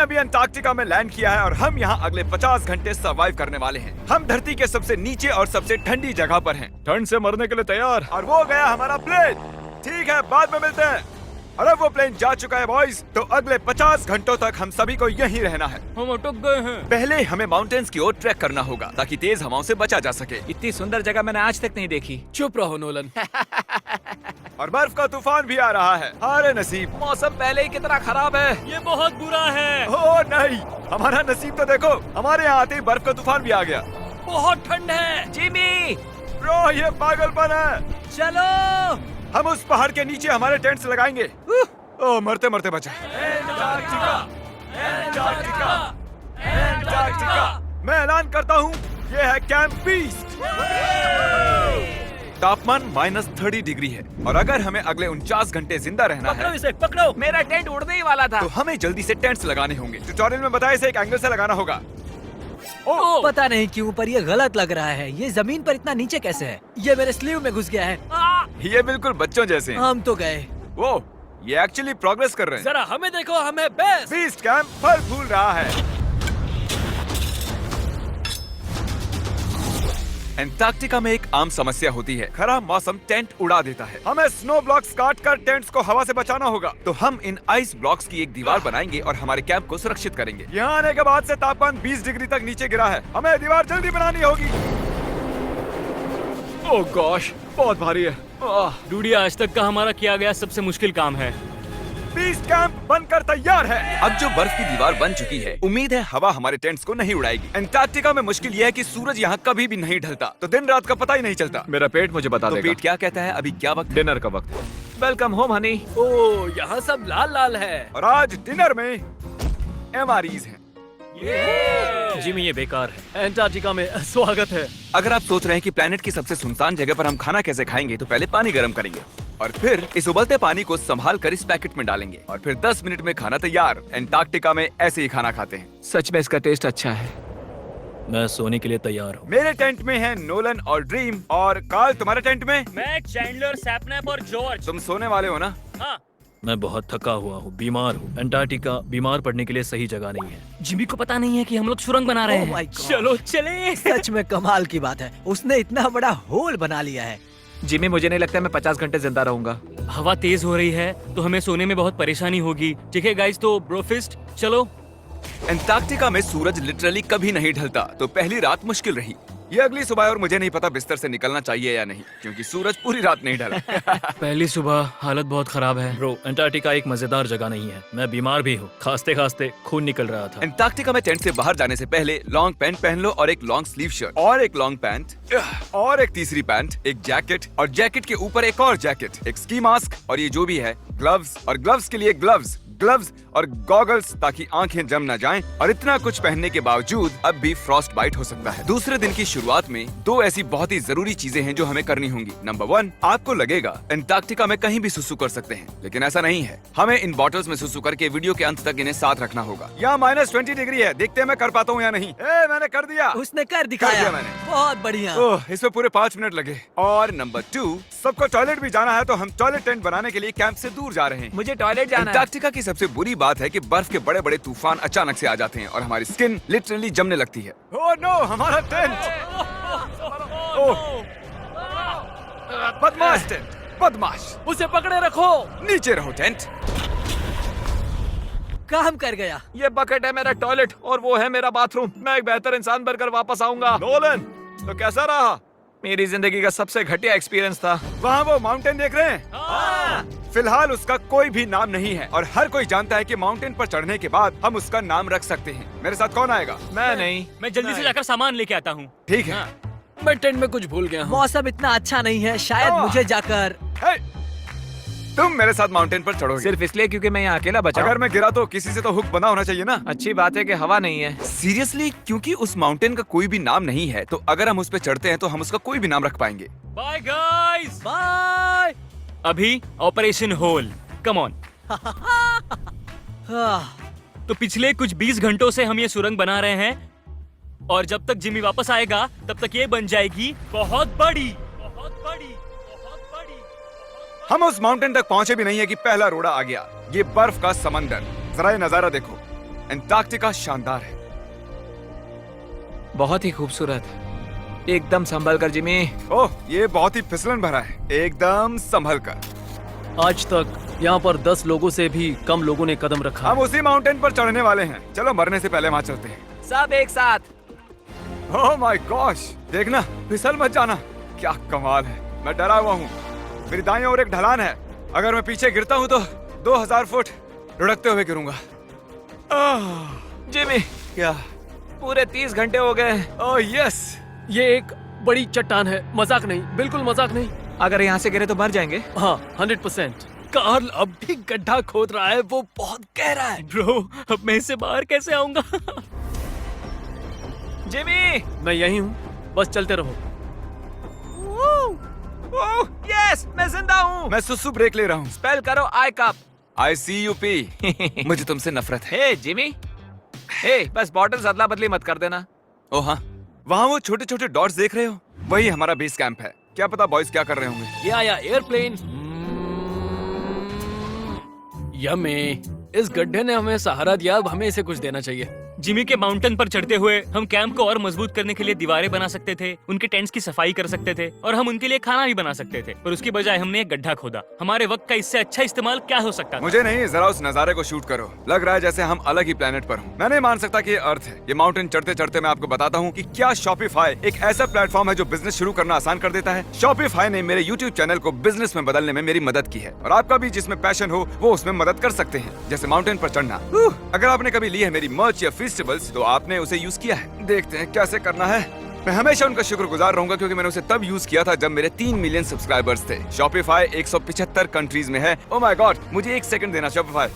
अभी अंटार्कटिका में लैंड किया है और हम यहाँ अगले 50 घंटे सर्वाइव करने वाले हैं। हम धरती के सबसे नीचे और सबसे ठंडी जगह पर हैं। ठंड से मरने के लिए तैयार। और वो गया हमारा प्लेन। ठीक है, बाद में मिलते हैं। और अब वो प्लेन जा चुका है बॉयज, तो अगले 50 घंटों तक हम सभी को यहीं रहना है। हम अटक गए हैं। पहले हमें माउंटेन्स की ओर ट्रैक करना होगा ताकि तेज हवाओं से बचा जा सके। इतनी सुंदर जगह मैंने आज तक नहीं देखी। चुप रहो नोलन। और बर्फ का तूफान भी आ रहा है। अरे नसीब, मौसम पहले ही कितना खराब है। ये बहुत बुरा है। ओ नहीं, हमारा नसीब तो देखो, हमारे यहाँ आते ही बर्फ का तूफान भी आ गया। बहुत ठंड है। जिमी, ब्रो ये पागलपन है। चलो। हम उस पहाड़ के नीचे हमारे टेंट्स लगाएंगे। ओ मरते मरते बचा। मैं ऐलान करता हूँ, ये है कैंप बीस्ट। तापमान -30 डिग्री है और अगर हमें अगले 49 घंटे जिंदा रहना पकड़ो है, इसे, पकड़ो। मेरा टेंट उड़ने ही वाला था। तो हमें जल्दी से टेंट्स लगाने होंगे। ट्यूटोरियल में बताया इसे एक एंगल से लगाना होगा। ओ, पता नहीं क्यों पर ये गलत लग रहा है। ये जमीन पर इतना नीचे कैसे है? ये मेरे स्लीव में घुस गया है। ये बिल्कुल बच्चों जैसे हैं। हम तो गए। वो ये एक्चुअली प्रोग्रेस कर रहे हैं। जरा हमें देखो, हमें बेस्ट। बीस्ट कैंप फल फूल रहा है। एंटार्कटिका में एक आम समस्या होती है, खराब मौसम टेंट उड़ा देता है। हमें स्नो ब्लॉक्स काट कर टेंट्स को हवा से बचाना होगा। तो हम इन आइस ब्लॉक्स की एक दीवार बनाएंगे और हमारे कैंप को सुरक्षित करेंगे। यहाँ आने के बाद से तापमान 20 डिग्री तक नीचे गिरा है। हमें दीवार जल्दी बनानी होगी। ओह गॉश, बहुत भारी है। डूडी, आज तक का हमारा किया गया सबसे मुश्किल काम है। बीस्ट कैंप बनकर तैयार है। अब जो बर्फ की दीवार बन चुकी है, उम्मीद है हवा हमारे टेंट्स को नहीं उड़ाएगी। एंटार्कटिका में मुश्किल यह है कि सूरज यहाँ कभी भी नहीं ढलता, तो दिन रात का पता ही नहीं चलता। मेरा पेट मुझे बता तो देगा। पेट क्या कहता है? अभी क्या वक्त? डिनर का वक्त। Welcome home Honey. ओह, यहाँ सब लाल लाल है। और आज डिनर में MREs हैं। जिमी, ये बेकार है। एंटार्कटिका में स्वागत है। अगर आप सोच रहे हैं कि प्लेनेट की सबसे सुनसान जगह पर हम खाना कैसे खाएंगे, तो पहले पानी गर्म करेंगे और फिर इस उबलते पानी को संभाल कर इस पैकेट में डालेंगे और फिर 10 मिनट में खाना तैयार। एंटार्कटिका में ऐसे ही खाना खाते हैं। सच में इसका टेस्ट अच्छा है। मैं सोने के लिए तैयार हूँ। मेरे टेंट में है नोलन और ड्रीम। और कार्ल, तुम्हारे टेंट में? मैं, चैंडलर, सैपनैप और जॉर्ज। तुम सोने वाले हो ना? हाँ। मैं बहुत थका हुआ हूँ, बीमार हूँ। एंटार्कटिका बीमार पड़ने के लिए सही जगह नहीं है। जिमी को पता नहीं है कि हम लोग सुरंग बना रहे Oh my हैं। God. चलो चले। सच में कमाल की बात है, उसने इतना बड़ा होल बना लिया है। जिमी, मुझे नहीं लगता मैं 50 घंटे जिंदा रहूंगा। हवा तेज हो रही है तो हमें सोने में बहुत परेशानी होगी। ठीक है गाइस, तो ब्रोफिस्ट चलो। एंटार्कटिका में सूरज लिटरली कभी नहीं ढलता, तो पहली रात मुश्किल रही। ये अगली सुबह और मुझे नहीं पता बिस्तर से निकलना चाहिए या नहीं, क्योंकि सूरज पूरी रात नहीं ढला। पहली सुबह हालत बहुत खराब है। ब्रो, एंटार्कटिका एक मजेदार जगह नहीं है। मैं बीमार भी हूँ, खांसते खांसते खून निकल रहा था। एंटार्कटिका में टेंट से बाहर जाने से पहले लॉन्ग पैंट पहन लो और एक लॉन्ग स्लीव शर्ट और एक लॉन्ग पैंट और एक तीसरी पैंट, एक जैकेट और जैकेट के ऊपर एक और जैकेट, एक स्की मास्क और ये जो भी है ग्लव्स, और ग्लव्स के लिए ग्लव्स और गॉगल्स ताकि आंखें जम न जाएं। और इतना कुछ पहनने के बावजूद अब भी फ्रॉस्ट बाइट हो सकता है। दूसरे दिन की शुरुआत में 2 ऐसी बहुत ही जरूरी चीजें हैं जो हमें करनी होंगी। नंबर 1, आपको लगेगा एंटार्कटिका में कहीं भी सुसु कर सकते हैं, लेकिन ऐसा नहीं है। हमें इन बॉटल्स में सुसु करके वीडियो के अंत तक इन्हें साथ रखना होगा। यहाँ -20 डिग्री है, देखते हैं मैं कर पाता हूँ या नहीं। मैंने कर दिया। उसने कर दिखाया। दिया मैंने। बहुत बढ़िया। ओह, इसमें पूरे 5 मिनट लगे। और नंबर 2, सबको टॉयलेट भी जाना है, तो हम टॉयलेट टेंट बनाने के लिए कैंप से दूर जा रहे हैं। मुझे टॉयलेट जाना है। एंटार्कटिका की सबसे बुरी बात है कि बर्फ के बड़े बड़े तूफान अचानक से आ जाते हैं और हमारी स्किन लिटरली जमने लगती है। ओह नो, हमारा टेंट! ओह, बदमाश टेंट, बदमाश! उसे पकड़े रखो। नीचे रहो टेंट। काम कर गया। ये बकेट है मेरा टॉयलेट और वो है मेरा बाथरूम। मैं एक बेहतर इंसान बनकर वापस आऊंगा। नोलन, तो कैसा रहा? मेरी जिंदगी का सबसे घटिया एक्सपीरियंस था। वहाँ वो माउंटेन देख रहे हैं? फिलहाल उसका कोई भी नाम नहीं है और हर कोई जानता है कि माउंटेन पर चढ़ने के बाद हम उसका नाम रख सकते हैं। मेरे साथ कौन आएगा? मैं नहीं। मैं जल्दी से जाकर सामान लेके आता हूँ। ठीक है। मैं टेंट में कुछ भूल गया हूँ। मौसम इतना अच्छा नहीं है, शायद मुझे जाकर। हे, तुम मेरे साथ माउंटेन पर चढ़ोगे? सिर्फ इसलिए क्योंकि मैं यहाँ अकेला बचा। अगर मैं गिरा तो किसी से तो हुक बना होना चाहिए ना। अच्छी बात है कि हवा नहीं है। सीरियसली, क्योंकि उस माउंटेन का कोई भी नाम नहीं है, तो अगर हम उस पे चढ़ते हैं तो हम उसका कोई भी नाम रख पाएंगे। Bye guys. बाय। अभी ऑपरेशन होल, कम ऑन। हाँ, तो पिछले कुछ 20 घंटों से हम ये सुरंग बना रहे हैं और जब तक जिमी वापस आएगा तब तक ये बन जाएगी बहुत बड़ी, बहुत बड़ी, बहुत बड़ी। हम उस माउंटेन तक पहुंचे भी नहीं है कि पहला रोड़ा आ गया। ये बर्फ का समंदर, जरा ये नजारा देखो। एंटार्क्टिका शानदार है। बहुत ही खूबसूरत। एकदम संभल कर जिमी। ओह, ये बहुत ही फिसलन भरा है। एकदम संभल कर। आज तक यहाँ पर 10 लोगों से भी कम लोगों ने कदम रखा। हम उसी माउंटेन पर चढ़ने वाले हैं। चलो मरने से पहले वहाँ चलते हैं। सब एक साथ। ओह माय गॉश, देखना, फिसल मत जाना। क्या कमाल है। मैं डरा हुआ हूँ। मेरी दाईं ओर एक ढलान है। अगर मैं पीछे गिरता हूँ तो 2000 फुट लुढ़कते हुए गिरूंगा। जिमी, क्या? पूरे 30 घंटे हो गए। Oh yes. ये एक बड़ी चट्टान है, मजाक नहीं, बिल्कुल मजाक नहीं। अगर यहाँ से गिरे तो मर जाएंगे। हाँ, 100%। कार्ल अब भी गड्ढा खोद रहा है, वो बहुत गहरा है। ब्रो, अब मैं इससे बाहर कैसे आऊंगा? जिमी, मैं यही हूँ, बस चलते रहो। यस, मैं जिंदा हूँ। मैं सुसु ब्रेक ले रहा हूँ। स्पेल करो आई कप। ICUP। मुझे तुमसे नफरत है। हे जिमी, हे बस बॉटल्स अदला बदली मत कर देना। ओ हाँ, वहाँ वो छोटे छोटे डॉट्स देख रहे हो? वही हमारा बेस कैंप है। क्या पता बॉयज क्या कर रहे होंगे। ये आया एयरप्लेन। यम्मी, इस गड्ढे ने हमें सहारा दिया, अब हमें इसे कुछ देना चाहिए। जिमी के माउंटेन पर चढ़ते हुए हम कैंप को और मजबूत करने के लिए दीवारें बना सकते थे, उनके टेंट्स की सफाई कर सकते थे और हम उनके लिए खाना भी बना सकते थे, पर उसकी बजाय हमने एक गड्ढा खोदा। हमारे वक्त का इससे अच्छा इस्तेमाल क्या हो सकता था? मुझे नहीं, जरा उस नजारे को शूट करो। लग रहा है जैसे हम अलग ही प्लेनेट पर हूँ। मैं नहीं मान सकता कि ये अर्थ है। ये माउंटेन चढ़ते चढ़ते मैं आपको बताता हूँ कि क्या शॉपिफाई एक ऐसा प्लेटफॉर्म है जो बिजनेस शुरू करना आसान कर देता है। शॉपिफाई ने मेरे यूट्यूब चैनल को बिजनेस में बदलने में मेरी मदद की है और आपका भी जिसमें पैशन हो वो उसमें मदद कर सकते हैं, जैसे माउंटेन पर चढ़ना। अगर आपने कभी ली है मेरी मर्च या फेस्टिवल्स तो आपने उसे यूज किया है। देखते हैं कैसे करना है। मैं हमेशा उनका शुक्रगुजार रहूंगा क्योंकि मैंने उसे तब यूज किया था जब मेरे 3 मिलियन सब्सक्राइबर्स थे। शॉपिफाई 175 कंट्रीज में है। ओह माय गॉड, मुझे 1 सेकंड देना। शॉपिफाई,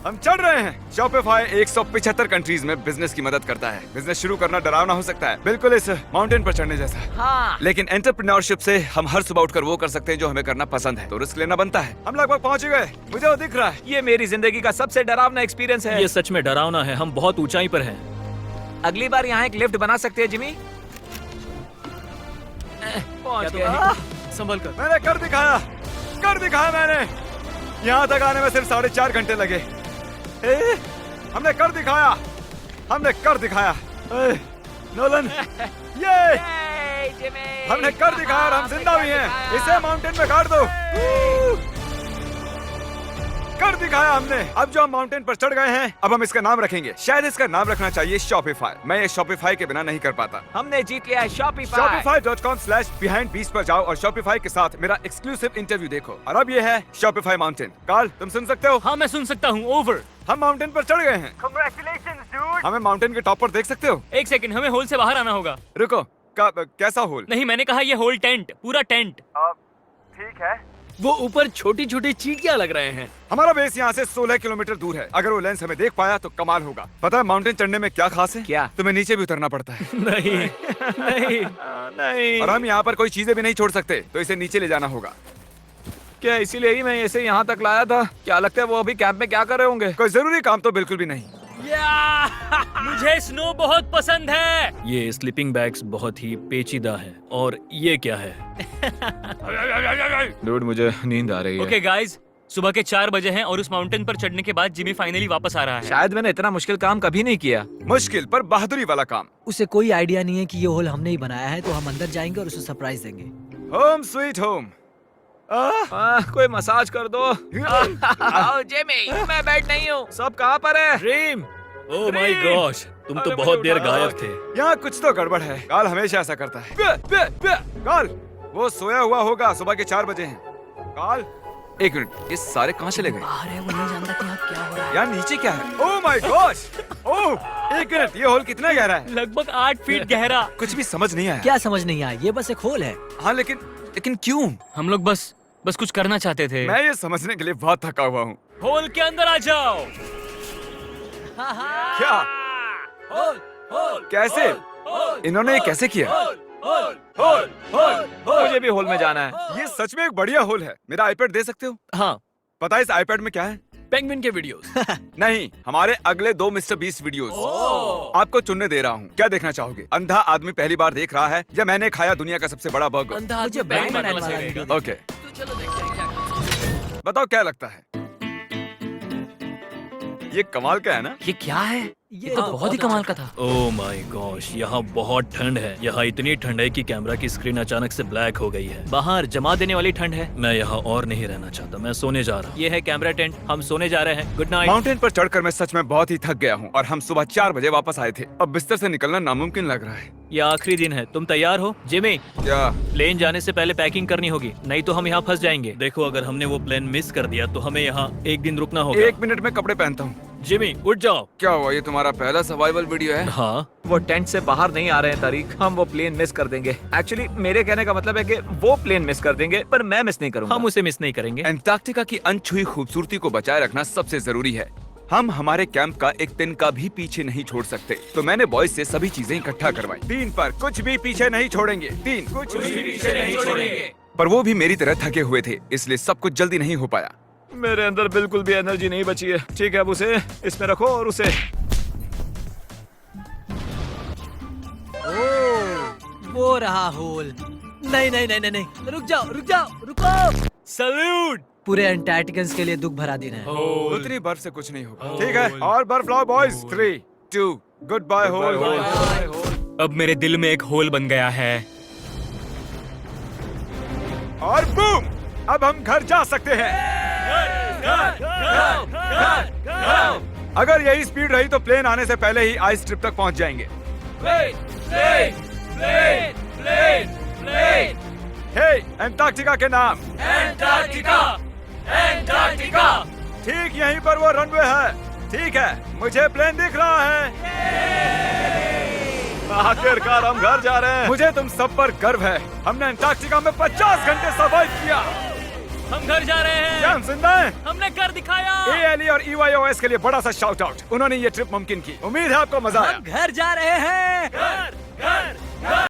हम चढ़ रहे हैं। शॉपिफाई 175 कंट्रीज में बिजनेस की मदद करता है। बिजनेस शुरू करना डरावना हो सकता है, बिल्कुल इस माउंटेन पर चढ़ने जैसा। हाँ। लेकिन एंटरप्रेन्योरशिप से हम हर सुबह उठकर वो कर सकते हैं जो हमें करना पसंद है, तो रिस्क लेना बनता है। हम लगभग पहुंच गए, मुझे वो दिख रहा है। ये मेरी जिंदगी का सबसे डरावना एक्सपीरियंस है। ये सच में डरावना है, हम बहुत ऊंचाई पर हैं। अगली बार यहाँ एक लिफ्ट बना सकते हैं जिमी। पहुंच गए। संभल कर। मैंने कर दिखाया मैंने। यहाँ तक आने में सिर्फ 4.5 घंटे लगे। हमने कर दिखाया। नोलन, ये जिमी, हमने कर दिखाया और हम जिंदा भी हैं। इसे माउंटेन में गाड़ दो। कर दिखाया हमने। अब जो हम माउंटेन पर चढ़ गए हैं, अब हम इसका नाम रखेंगे। शायद इसका नाम रखना चाहिए शॉपिफाई। मैं ये शॉपिफाई के बिना नहीं कर पाता। हमने जीत लिया है शॉपिफाई। Shopify.com/behindbeast पर जाओ और शॉपिफाई के साथ मेरा एक्सक्लूसिव इंटरव्यू देखो। और अब ये है शॉपिफाई माउंटेन। कार्ल, तुम सुन सकते हो? हाँ, मैं सुन सकता हूँ। ओवर। हम माउंटेन पर चढ़ गए हैं। Congratulations, dude। हमें माउंटेन के टॉप पर देख सकते हो? एक सेकंड, हमें होल से बाहर आना होगा। रुको, कैसा होल? नहीं, मैंने कहा ये होल टेंट, पूरा टेंट। ठीक है। वो ऊपर छोटी छोटी चींटियां लग रहे हैं। हमारा बेस यहाँ से 16 किलोमीटर दूर है। अगर वो लेंस हमें देख पाया तो कमाल होगा। पता है माउंटेन चढ़ने में क्या खास है? क्या? तुम्हें नीचे भी उतरना पड़ता है। नहीं नहीं नहीं। और हम यहाँ पर कोई चीजें भी नहीं छोड़ सकते, तो इसे नीचे ले जाना होगा। क्या इसीलिए ही मैं इसे यहाँ तक लाया था? क्या लगता है वो अभी कैंप में क्या कर रहे होंगे? कोई जरूरी काम तो बिल्कुल भी नहीं। मुझे स्नो बहुत पसंद है। ये स्लीपिंग बैग्स बहुत ही पेचीदा है। और ये क्या है? डूड, मुझे नींद आ रही है। ओके गाइस, सुबह के 4 बजे हैं और उस माउंटेन पर चढ़ने के बाद जिमी फाइनली वापस आ रहा है। शायद मैंने इतना मुश्किल काम कभी नहीं किया। मुश्किल पर बहादुरी वाला काम। उसे कोई आइडिया नहीं है कि ये होल हमने ही बनाया है, तो हम अंदर जाएंगे और उसे सरप्राइज देंगे। Home sweet home. कोई मसाज कर दो। आओ जिमी, मैं बैठ नहीं हूँ। सब कहाँ पर है? ड्रीम, ओह माय गॉश, तुम तो बहुत देर गायब थे। यहाँ कुछ तो गड़बड़ है। काल हमेशा ऐसा करता है। काल, वो सोया हुआ होगा। सुबह के 4 बजे हैं। काल, 1 मिनट, ये सारे कहाँ चले गए? बाहर है, वो नहीं जानता कि यहाँ क्या हो रहा है। यार नीचे क्या है? Oh my gosh. Oh, 1 minute, ये होल कितना गहरा है? लगभग 8 फीट गहरा। कुछ भी समझ नहीं आया। क्या समझ नहीं आया? ये बस एक होल है। हाँ, लेकिन क्यों? हम लोग बस कुछ करना चाहते थे। मैं ये समझने के लिए बहुत थका हुआ हूँ। होल के अंदर आ जाओ। क्या? कैसे? इन्होंने ये कैसे किया? मुझे भी होल में जाना है। ये सच में एक बढ़िया होल है। मेरा आईपैड दे सकते हो? हाँ, पता है इस आईपैड में क्या है? पेंगुइन के वीडियोस। नहीं, हमारे अगले 2 मिस्टर बीस्ट वीडियोस। आपको चुनने दे रहा हूँ। क्या देखना चाहोगे? अंधा आदमी पहली बार देख रहा है या मैंने खाया दुनिया का सबसे बड़ा बर्गर? अंधा मुझे आदमी बैंड बैंड बनाने वाला बजाएगा। वीडियो ओके, तो चलो देखते हैं क्या करते हैं। बताओ क्या लगता है? ये कमाल का है ना? ये क्या है? ये तो बहुत ही कमाल का था। ओह माय गॉश, यहाँ बहुत ठंड है। यहाँ इतनी ठंड है कि कैमरा की स्क्रीन अचानक से ब्लैक हो गई है। बाहर जमा देने वाली ठंड है। मैं यहाँ और नहीं रहना चाहता, मैं सोने जा रहा हूँ। ये है कैमरा टेंट, हम सोने जा रहे हैं। Good night. माउंटेन पर चढ़कर मैं सच में बहुत ही थक गया हूँ और हम सुबह 4 बजे वापस आए थे। अब बिस्तर से निकलना नामुमकिन लग रहा है। ये आखिरी दिन है, तुम तैयार हो? जिमी, क्या? प्लेन जाने से पहले पैकिंग करनी होगी, नहीं तो हम यहाँ फंस जाएंगे। देखो, अगर हमने वो प्लेन मिस कर दिया तो हमें यहाँ एक दिन रुकना होगा। 1 मिनट में कपड़े पहनता हूँ। जिमी उठ जाओ। क्या हुआ, ये तुम्हारा पहला सर्वाइवल वीडियो है? हाँ, वो टेंट से बाहर नहीं आ रहे हैं तारीख। हम वो प्लेन मिस कर देंगे। एक्चुअली मेरे कहने का मतलब है कि वो प्लेन मिस कर देंगे, पर मैं मिस नहीं करूंगा। हम उसे मिस नहीं करेंगे। अंटार्कटिका की अनछुई खूबसूरती को बचाए रखना सबसे जरूरी है। हम हमारे कैंप का एक दिन का भी पीछे नहीं छोड़ सकते, तो मैंने बॉयज से सभी चीजें इकट्ठा करवाई। 3 पर कुछ भी पीछे नहीं छोड़ेंगे। 3 कुछ भी पीछे नहीं छोड़ेंगे। पर वो भी मेरी तरह थके हुए थे, इसलिए सब कुछ जल्दी नहीं हो पाया। मेरे अंदर बिल्कुल भी एनर्जी नहीं बची है। ठीक है, अब उसे इसमें रखो और उसे वो रहा होल। नहीं नहीं नहीं नहीं नहीं, रुक जाओ रुक जाओ, रुको। सल्यूट। पूरे अंटार्कटिकन्स के लिए दुख भरा दिन है। उतनी बर्फ से कुछ नहीं होगा। ठीक है, और बर्फ लाओ बॉयज। 3 2 good bye whole. अब मेरे दिल में एक होल बन गया है। और बूम, अब हम घर जा सकते हैं। अगर यही स्पीड रही तो प्लेन आने से पहले ही आइस स्ट्रिप तक पहुंच जाएंगे। हे, अंटार्कटिका के नाम। अंटार्कटिका। ठीक यहीं पर वो रनवे है। ठीक है, मुझे प्लेन दिख रहा है। आखिरकार हम घर जा रहे हैं। मुझे तुम सब पर गर्व है। हमने अंटार्कटिका में 50 घंटे सर्वाइव किया। हम घर जा रहे हैं। क्या हम जिंदा हैं? हमने कर दिखाया। ALE और EYOS के लिए बड़ा सा शाउट आउट। उन्होंने ये ट्रिप मुमकिन की। उम्मीद है आपको मजा आया। घर जा रहे हैं।